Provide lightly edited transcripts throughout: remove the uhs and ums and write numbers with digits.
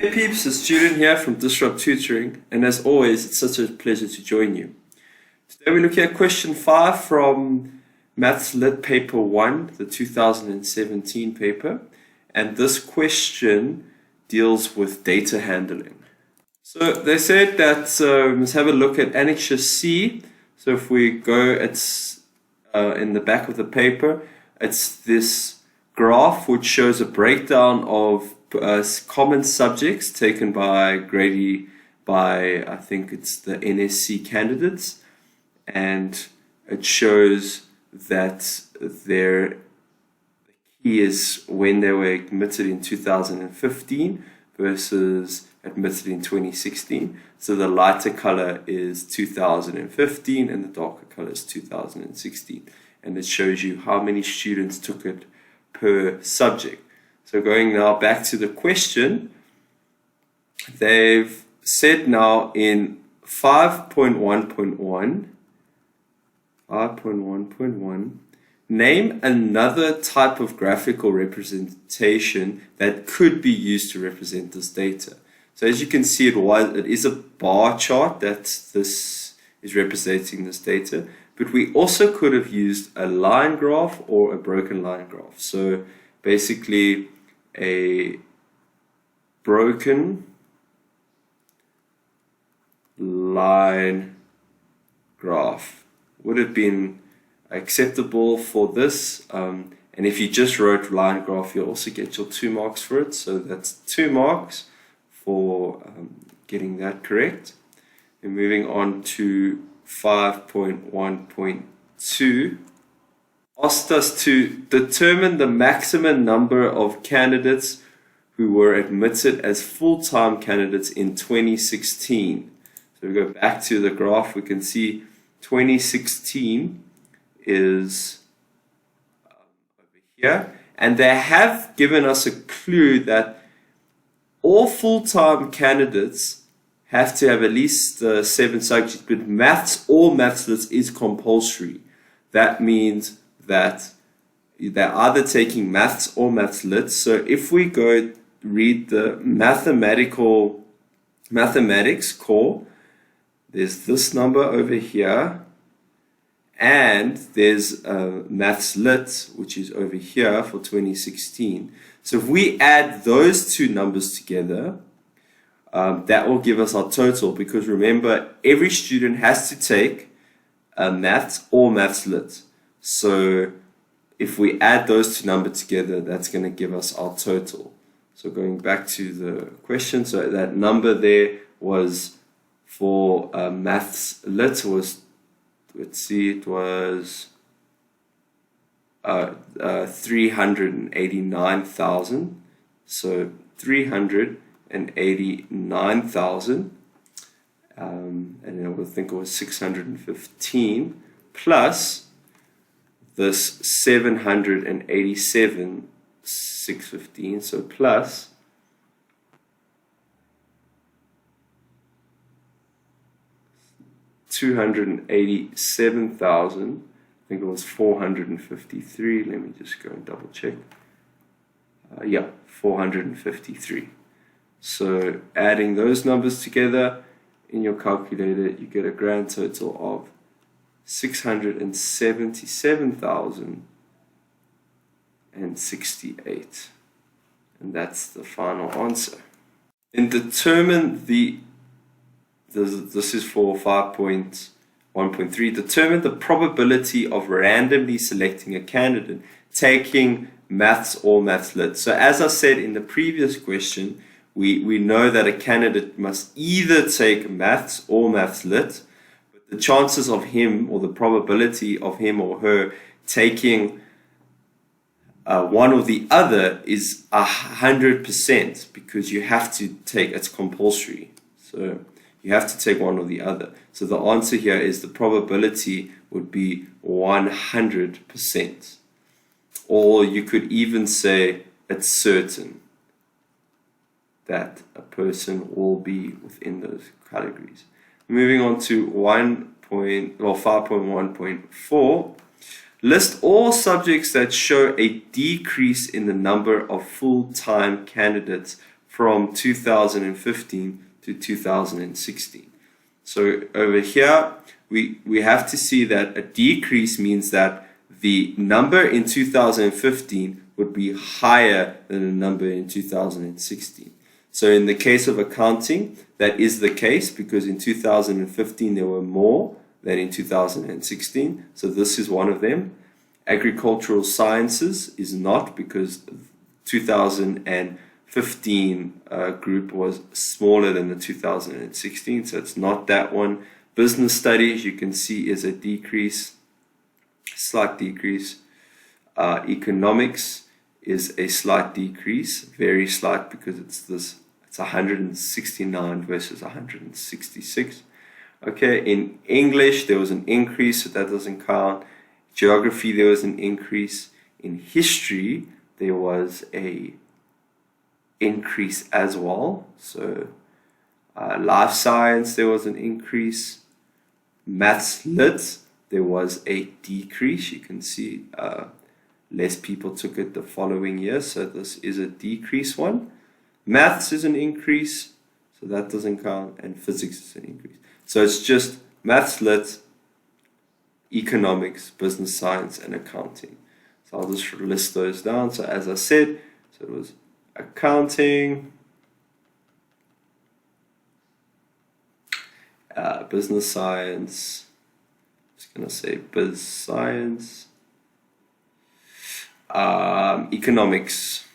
Hey peeps, it's Julian here from Disrupt Tutoring, and as always, it's such a pleasure to join you. Today we're looking at question 5 from Maths Lit Paper 1, the 2017 paper, and this question deals with data handling. So they said that let's have a look at Annexure C. So if we go, it's in the back of the paper, it's this graph which shows a breakdown of common subjects taken by Grady by, I think it's the NSC candidates, and it shows that the key is when they were admitted in 2015 versus admitted in 2016. So the lighter color is 2015 and the darker color is 2016, and it shows you how many students took it per subject. So going now back to the question, they've said now in 5.1.1, name another type of graphical representation that could be used to represent this data. So as you can see, it is a bar chart that this is representing this data, but we also could have used a line graph or a broken line graph. So basically, a broken line graph would have been acceptable for this, and if you just wrote line graph, you'll also get your 2 marks for it. So that's 2 marks for getting that correct. And moving on to 5.1.2, asked us to determine the maximum number of candidates who were admitted as full-time candidates in 2016. So we go back to the graph, we can see 2016 is over here, and they have given us a clue that all full-time candidates have to have at least 7 subjects, but maths or maths lit is compulsory. That means that they're either taking maths or maths lit. So if we go read the mathematics core, there's this number over here, and there's maths lit, which is over here for 2016. So if we add those 2 numbers together, that will give us our total, because remember, every student has to take maths or maths lit. So if we add those 2 numbers together, that's going to give us our total. So going back to the question, so that number there was for maths lit was, let's see, it was 389,000. So 389,000, and then I would think it was 615 plus this 787, 615, so plus 287,000, I think it was 453, let me just go and double check, yeah, 453. So adding those numbers together in your calculator, you get a grand total of 677,068, and that's the final answer. And determine this is for 5.1.3, determine the probability of randomly selecting a candidate taking maths or maths lit. So as I said in the previous question, we know that a candidate must either take maths or maths lit. The chances of him, or the probability of him or her taking one or the other is 100%, because you have to take, it's compulsory. So you have to take one or the other. So the answer here is the probability would be 100%. Or you could even say it's certain that a person will be within those categories. Moving on to 5.1.4, list all subjects that show a decrease in the number of full-time candidates from 2015 to 2016. So over here, we have to see that a decrease means that the number in 2015 would be higher than the number in 2016. So in the case of accounting, that is the case because in 2015 there were more than in 2016. So this is one of them. Agricultural sciences is not because 2015 group was smaller than the 2016, so it's not that one. Business studies, you can see, is a decrease, slight decrease. Economics is a slight decrease, very slight because it's 169 versus 166. Okay, in English there was an increase, so that doesn't count. Geography, there was an increase. In history, there was a increase as well. So life science, there was an increase. Maths lit, there was a decrease. You can see less people took it the following year, so this is a decrease one. Maths is an increase, so that doesn't count, and physics is an increase. So it's just maths lit, economics, business science, and accounting. So I'll just list those down. So as I said, so it was accounting, business science, I'm just going to say biz science, economics,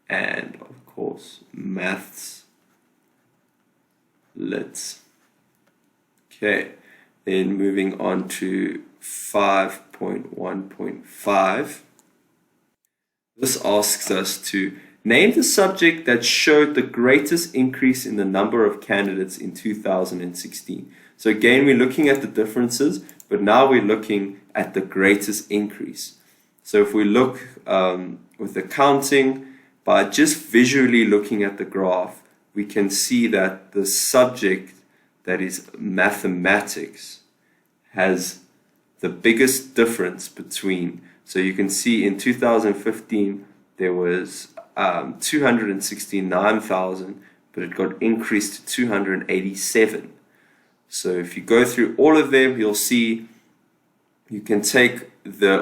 and of course maths lit. Okay, then moving on to 5.1.5. This asks us to name the subject that showed the greatest increase in the number of candidates in 2016. So again, we're looking at the differences, but now we're looking at the greatest increase. So if we look with accounting, by just visually looking at the graph, we can see that the subject that is mathematics has the biggest difference between. So you can see in 2015 there was 269,000, but it got increased to 287. So if you go through all of them, you'll see you can take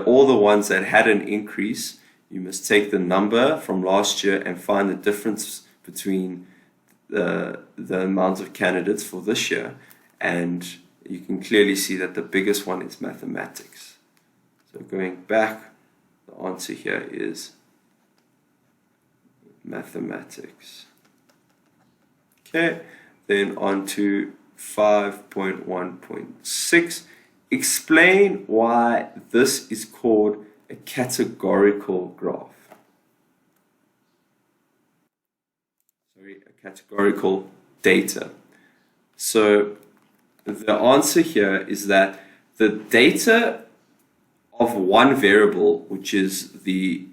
all the ones that had an increase. You must take the number from last year and find the difference between the amount of candidates for this year, and you can clearly see that the biggest one is mathematics. So going back, the answer here is mathematics. Okay, then on to 5.1.6. Explain why this is called a categorical graph. Categorical data. So the answer here is that the data of one variable, which is the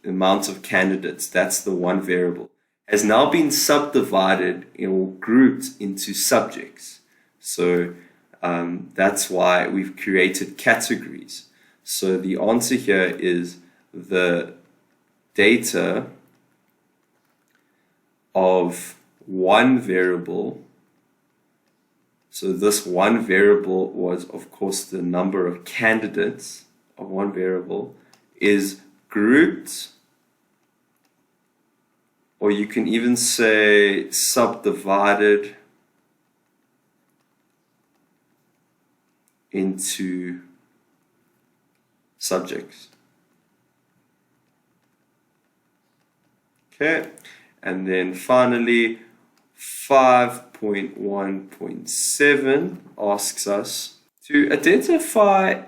amount of candidates, that's the one variable, has now been subdivided or grouped into subjects. So that's why we've created categories. So the answer here is the data of one variable. So this one variable was, of course, the number of candidates of one variable, is grouped, or you can even say subdivided into subjects. Okay. And then finally, 5.1.7 asks us to identify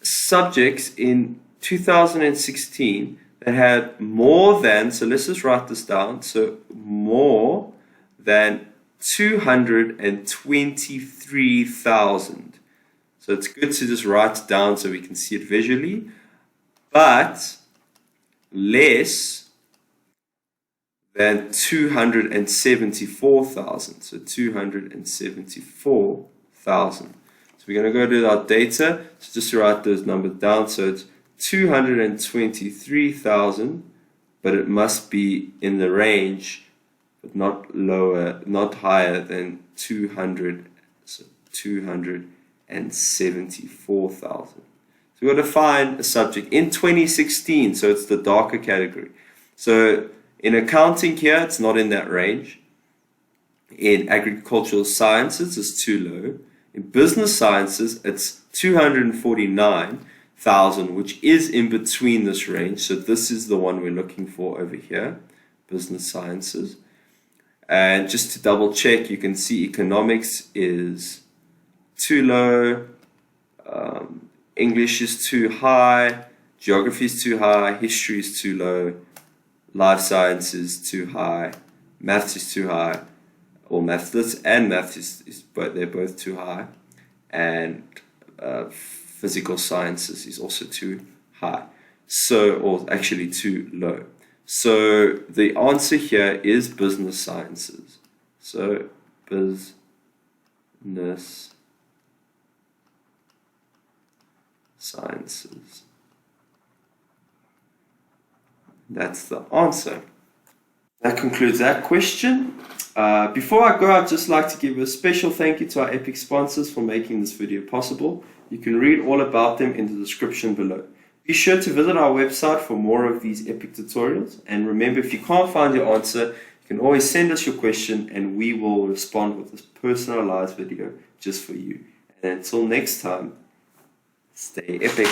subjects in 2016 that had more than, so let's just write this down, so more than 223,000. So it's good to just write it down so we can see it visually, but less than 274,000. So 274,000. So we're going to go to our data. So just to write those numbers down. So it's 223,000, but it must be in the range, but not lower, not higher than 200, so 274,000. So we've got to find a subject in 2016, so it's the darker category. So in accounting here, it's not in that range. In agricultural sciences, it's too low. In business sciences, it's 249,000, which is in between this range. So this is the one we're looking for over here, business sciences. And just to double check, you can see economics is too low, English is too high, geography is too high, history is too low, life sciences too high, maths is too high, or maths and maths is but they're both too high, and physical sciences is also too high, so, or actually too low. So the answer here is business sciences. So business sciences. That's the answer. That concludes that question. Before I go, I'd just like to give a special thank you to our epic sponsors for making this video possible. You can read all about them in the description below. Be sure to visit our website for more of these epic tutorials. And remember, if you can't find your answer, you can always send us your question and we will respond with this personalized video just for you. And until next time, stay epic.